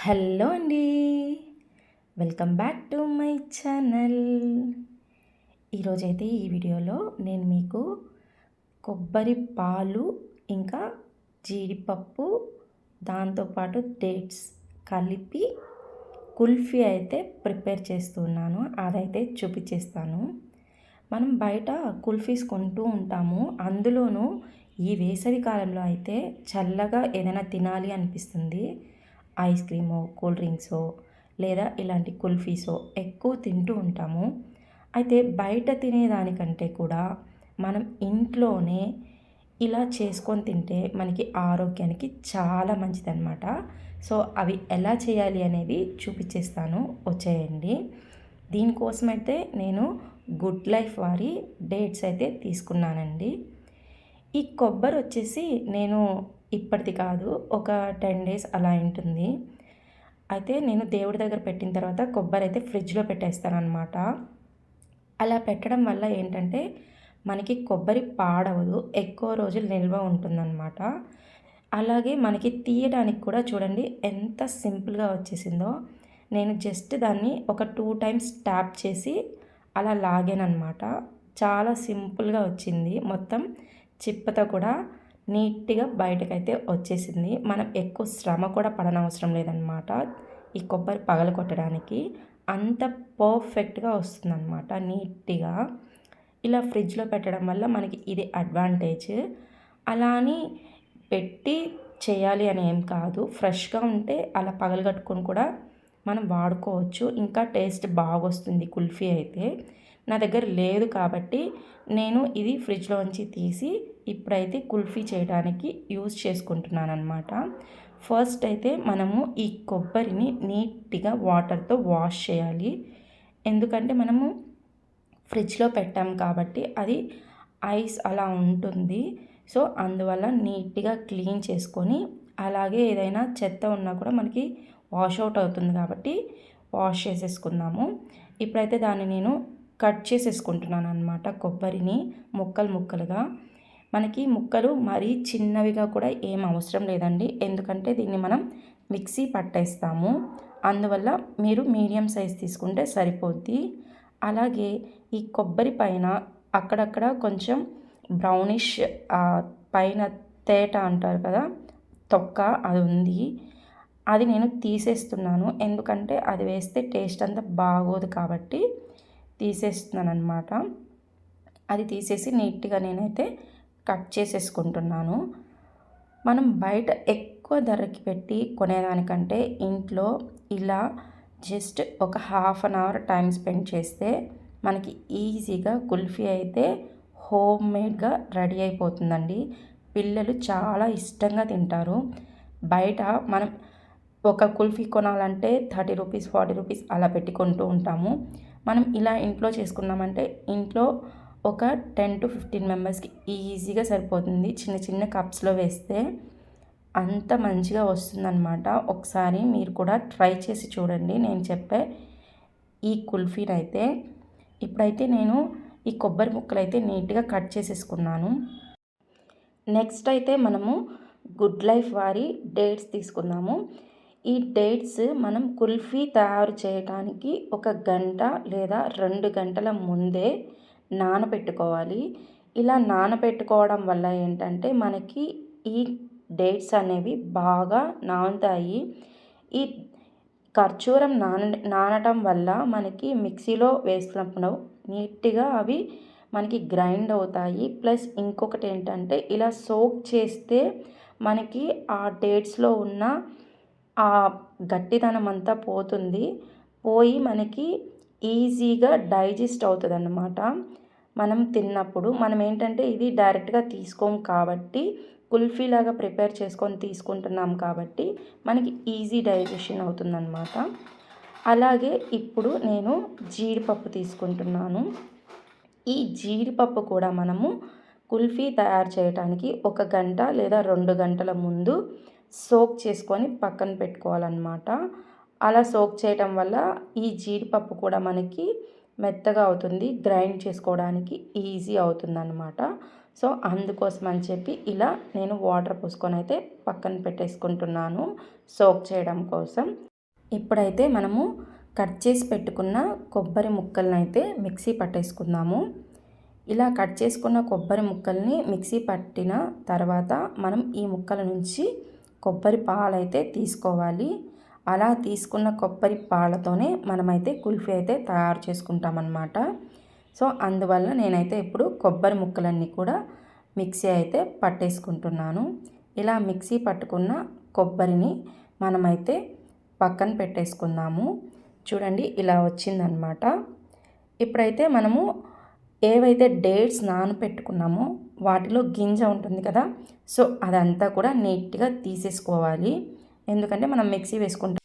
Hello అండి. Welcome back to my channel. ఈరోజైతే ఈ వీడియోలో నేను మీకు కొబ్బరి పాలు ఇంకా జీడిపప్పు దాంతోపాటు డేట్స్ కలిపి కుల్ఫీ అయితే ప్రిపేర్ చేస్తున్నాను. అదైతే చూపించేస్తాను. మనం బయట కుల్ఫీస్ కొంటూ ఉంటాము. అందులోనూ ఈ వేసవి కాలంలో అయితే చల్లగా ఏదైనా తినాలి అనిపిస్తుంది. ఐస్ క్రీమో, కూల్ డ్రింక్సో లేదా ఇలాంటి కుల్ఫీసో ఎక్కువ తింటూ ఉంటాము. అయితే బయట తినేదానికంటే కూడా మనం ఇంట్లోనే ఇలా చేసుకొని తింటే మనకి ఆరోగ్యానికి చాలా మంచిదన్నమాట. సో అవి ఎలా చేయాలి అనేవి చూపించేస్తాను, వచ్చేయండి. దీనికోసమైతే నేను గుడ్ లైఫ్ వారి డేట్స్ అయితే తీసుకున్నానండి. ఈ కొబ్బరి వచ్చేసి నేను ఇప్పటిది కాదు, ఒక 10 డేస్ అలా ఉంటుంది. అయితే నేను దేవుడి దగ్గర పెట్టిన తర్వాత కొబ్బరి అయితే ఫ్రిడ్జ్లో పెట్టేస్తానన్నమాట. అలా పెట్టడం వల్ల ఏంటంటే మనకి కొబ్బరి పాడవదు, ఎక్కువ రోజులు నిల్వ ఉంటుందన్నమాట. అలాగే మనకి తీయడానికి కూడా చూడండి ఎంత సింపుల్గా వచ్చేసిందో. నేను జస్ట్ దాన్ని ఒక 2 టైమ్స్ ట్యాప్ చేసి అలా లాగానన్నమాట. చాలా సింపుల్గా వచ్చింది. మొత్తం చిప్పతో కూడా నీట్గా బయటకైతే వచ్చేసింది. మనం ఎక్కువ శ్రమ కూడా పడనవసరం లేదనమాట ఈ కొబ్బరి పగలగొట్టడానికి. అంత పర్ఫెక్ట్గా వస్తుందన్నమాట నీట్గా. ఇలా ఫ్రిడ్జ్లో పెట్టడం వల్ల మనకి ఇది అడ్వాంటేజ్. అలా అని పెట్టి చేయాలి అని ఏం కాదు, ఫ్రెష్గా ఉంటే అలా పగలగొట్టుకొని కూడా మనం వాడుకోవచ్చు. ఇంకా టేస్ట్ బాగొస్తుంది కుల్ఫీ అయితే. నా దగ్గర లేదు కాబట్టి నేను ఇది ఫ్రిడ్జ్లోంచి తీసి ఇప్పుడైతే కుల్ఫీ చేయడానికి యూజ్ చేసుకుంటున్నాను అనమాట. ఫస్ట్ అయితే మనము ఈ కొబ్బరిని నీట్గా వాటర్తో వాష్ చేయాలి. ఎందుకంటే మనము ఫ్రిడ్జ్లో పెట్టాం కాబట్టి అది ఐస్ అలా ఉంటుంది. సో అందువల్ల నీట్గా క్లీన్ చేసుకొని, అలాగే ఏదైనా చెత్త ఉన్నా కూడా మనకి వాష్ అవుట్ అవుతుంది కాబట్టి వాష్ చేసేసుకుందాము. ఇప్పుడైతే దాన్ని నేను కట్ చేసేసుకుంటున్నాను అనమాట, కొబ్బరిని ముక్కలు ముక్కలుగా. మనకి ముక్కలు మరీ చిన్నవిగా కూడా ఏం అవసరం లేదండి, ఎందుకంటే దీన్ని మనం మిక్సీ పట్టేస్తాము. అందువల్ల మీరు మీడియం సైజ్ తీసుకుంటే సరిపోద్ది. అలాగే ఈ కొబ్బరి పైన అక్కడక్కడ కొంచెం బ్రౌనిష్ పైన తేట అంటారు కదా, తొక్క అది ఉంది. అది నేను తీసేస్తున్నాను, ఎందుకంటే అది వేస్తే టేస్ట్ అంతా బాగోదు కాబట్టి తీసేస్తున్నాను అనమాట. అది తీసేసి నీట్గా నేనైతే కట్ చేసేసుకుంటున్నాను. మనం బయట ఎక్కువ ధరకి పెట్టి కొనేదానికంటే ఇంట్లో ఇలా జస్ట్ ఒక half an hour time spend చేస్తే మనకి ఈజీగా కుల్ఫీ అయితే హోమ్ మేడ్గా రెడీ అయిపోతుందండి. పిల్లలు చాలా ఇష్టంగా తింటారు. బయట మనం ఒక కుల్ఫీ కొనాలంటే 30 రూపీస్ 40 రూపీస్ అలా పెట్టి కొంటూ ఉంటాము. మనం ఇలా ఇంట్లో చేసుకున్నామంటే ఇంట్లో ఒక 10 to 15 మెంబర్స్కి ఈజీగా సరిపోతుంది. చిన్న చిన్న కప్స్లో వేస్తే అంత మంచిగా వస్తుందన్నమాట. ఒకసారి మీరు కూడా ట్రై చేసి చూడండి నేను చెప్పే ఈ కుల్ఫీని అయితే. ఇప్పుడైతే నేను ఈ కొబ్బరి ముక్కలు అయితే నీట్గా కట్ చేసేసుకున్నాను. నెక్స్ట్ అయితే మనము గుడ్ లైఫ్ వారి డేట్స్ తీసుకుందాము. ఈ డేట్స్ మనం కుల్ఫీ తయారు చేయడానికి 1 గంట లేదా 2 గంటల ముందే నానబెట్టుకోవాలి. ఇలా నానబెట్టుకోవడం వల్ల ఏంటంటే మనకి ఈ డేట్స్ అనేవి బాగా నానుతాయి. ఈ ఖర్జూరం నానటం వల్ల మనకి మిక్సీలో వేసినప్పుడు నీట్గా అవి మనకి గ్రైండ్ అవుతాయి. ప్లస్ ఇంకొకటి ఏంటంటే ఇలా సోక్ చేస్తే మనకి ఆ డేట్స్లో ఉన్న ఆ గట్టిదనం అంతా పోతుంది. పోయి మనకి ఈజీగా డైజెస్ట్ అవుతుంది అన్నమాట. మనం తిన్నప్పుడు మనం ఏంటంటే ఇది డైరెక్ట్గా తీసుకోం కాబట్టి, కుల్ఫీలాగా ప్రిపేర్ చేసుకొని తీసుకుంటున్నాం కాబట్టి మనకి ఈజీ డైజెషన్ అవుతుందన్నమాట. అలాగే ఇప్పుడు నేను జీడిపప్పు తీసుకుంటున్నాను. ఈ జీడిపప్పు కూడా మనము కుల్ఫీ తయారు చేయడానికి 1 గంట లేదా 2 గంటల ముందు సోక్ చేసుకొని పక్కన పెట్టుకోవాలన్నమాట. అలా సోక్ చేయటం వల్ల ఈ జీడిపప్పు కూడా మనకి మెత్తగా అవుతుంది, గ్రైండ్ చేసుకోవడానికి ఈజీ అవుతుందన్నమాట. సో అందుకోసం అని చెప్పి ఇలా నేను వాటర్ పోసుకొని అయితే పక్కన పెట్టేసుకుంటున్నాను సోక్ చేయడం కోసం. ఇప్పుడైతే మనము కట్ చేసి పెట్టుకున్న కొబ్బరి ముక్కలను అయితే మిక్సీ పట్టేసుకుందాము. ఇలా కట్ చేసుకున్న కొబ్బరి ముక్కల్ని మిక్సీ పట్టిన తర్వాత మనం ఈ ముక్కల నుంచి కొబ్బరి పాలైతే తీసుకోవాలి. అలా తీసుకున్న కొబ్బరి పాలతోనే మనమైతే కుల్ఫీ అయితే తయారు చేసుకుంటామన్నమాట. సో అందువల్ల నేనైతే ఇప్పుడు కొబ్బరి ముక్కలన్నీ కూడా మిక్సీ అయితే పట్టేసుకుంటున్నాను. ఇలా మిక్సీ పట్టుకున్న కొబ్బరిని మనమైతే పక్కన పెట్టేసుకుందాము. చూడండి ఇలా వచ్చిందనమాట. ఇప్పుడైతే మనము ఏవైతే డేట్స్ నానపెట్టుకున్నామో వాటిలో గింజ ఉంటుంది కదా, సో అదంతా కూడా నీట్గా తీసేసుకోవాలి. ఎందుకంటే మనం మిక్సీ వేసుకుంటాం.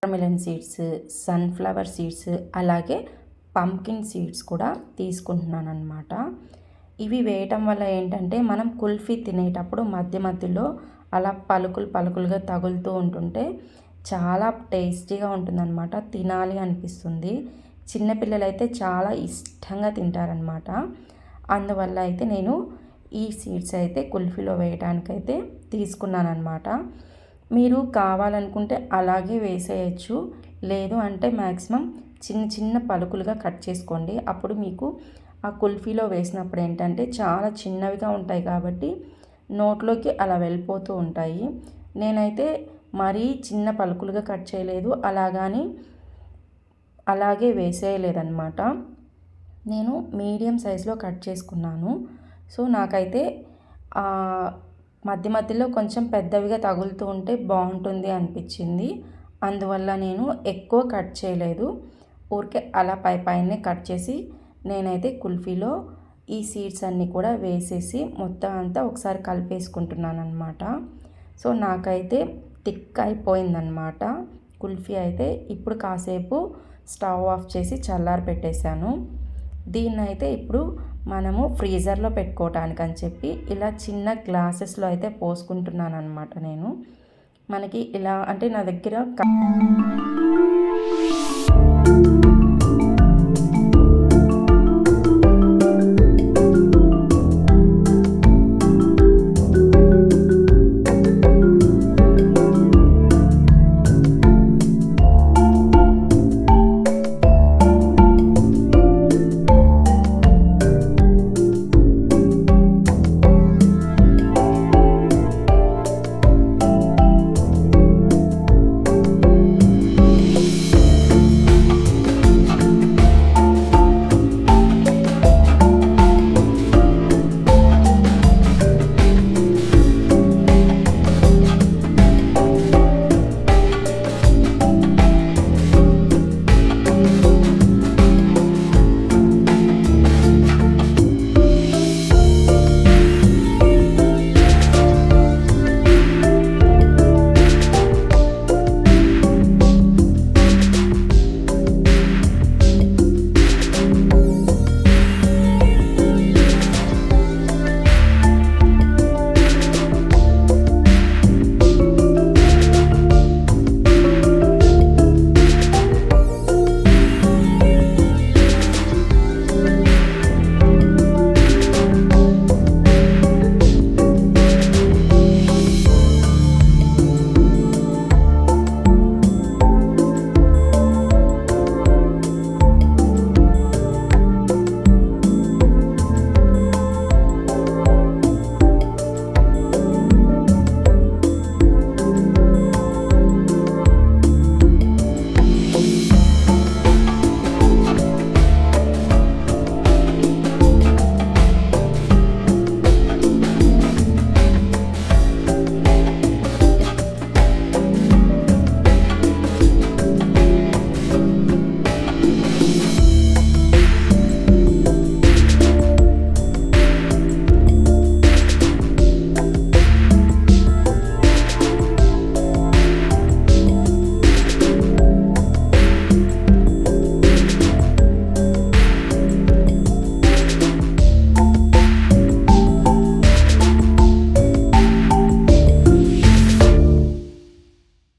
వాటర్మిలన్ సీడ్స్, సన్ఫ్లవర్ సీడ్స్, అలాగే పంకిన్ సీడ్స్ కూడా తీసుకుంటున్నాను అనమాట. ఇవి వేయటం వల్ల ఏంటంటే మనం కుల్ఫీ తినేటప్పుడు మధ్య మధ్యలో అలా పలుకులుగా తగులుతూ ఉంటుంటే చాలా టేస్టీగా ఉంటుందన్నమాట. తినాలి అనిపిస్తుంది. చిన్నపిల్లలు అయితే చాలా ఇష్టంగా తింటారనమాట. అందువల్ల అయితే నేను ఈ సీడ్స్ అయితే కుల్ఫీలో వేయడానికైతే తీసుకున్నాను అనమాట. మీరు కావాలనుకుంటే అలాగే వేసేయచ్చు, లేదు అంటే మ్యాక్సిమం చిన్న పలుకులుగా కట్ చేసుకోండి. అప్పుడు మీకు ఆ కుల్ఫీలో వేసినప్పుడు ఏంటంటే చాలా చిన్నవిగా ఉంటాయి కాబట్టి నోట్లోకి అలా వెళ్ళిపోతూ ఉంటాయి. నేనైతే మరీ చిన్న పలుకులుగా కట్ చేయలేదు, అలాగే వేసేయలేదన్నమాట. నేను మీడియం సైజులో కట్ చేసుకున్నాను. సో నాకైతే మధ్య మధ్యలో కొంచెం పెద్దవిగా తగులుతూ ఉంటే బాగుంటుంది అనిపించింది. అందువల్ల నేను ఎక్కువ కట్ చేయలేదు, ఊరికే అలా పైనే కట్ చేసి నేనైతే కుల్ఫీలో ఈ సీడ్స్ అన్నీ కూడా వేసేసి మొత్తం అంతా ఒకసారి కలిపేసుకుంటున్నాను అనమాట. సో నాకైతే థిక్ అయిపోయిందనమాట కుల్ఫీ అయితే. ఇప్పుడు కాసేపు స్టవ్ ఆఫ్ చేసి చల్లారి పెట్టేశాను. దీన్ని అయితే ఇప్పుడు మనము ఫ్రీజర్లో పెట్టుకోవటానికి అని చెప్పి ఇలా చిన్న గ్లాసెస్లో అయితే పోసుకుంటున్నాను అనమాట నేను. మనకి ఇలా అంటే నా దగ్గర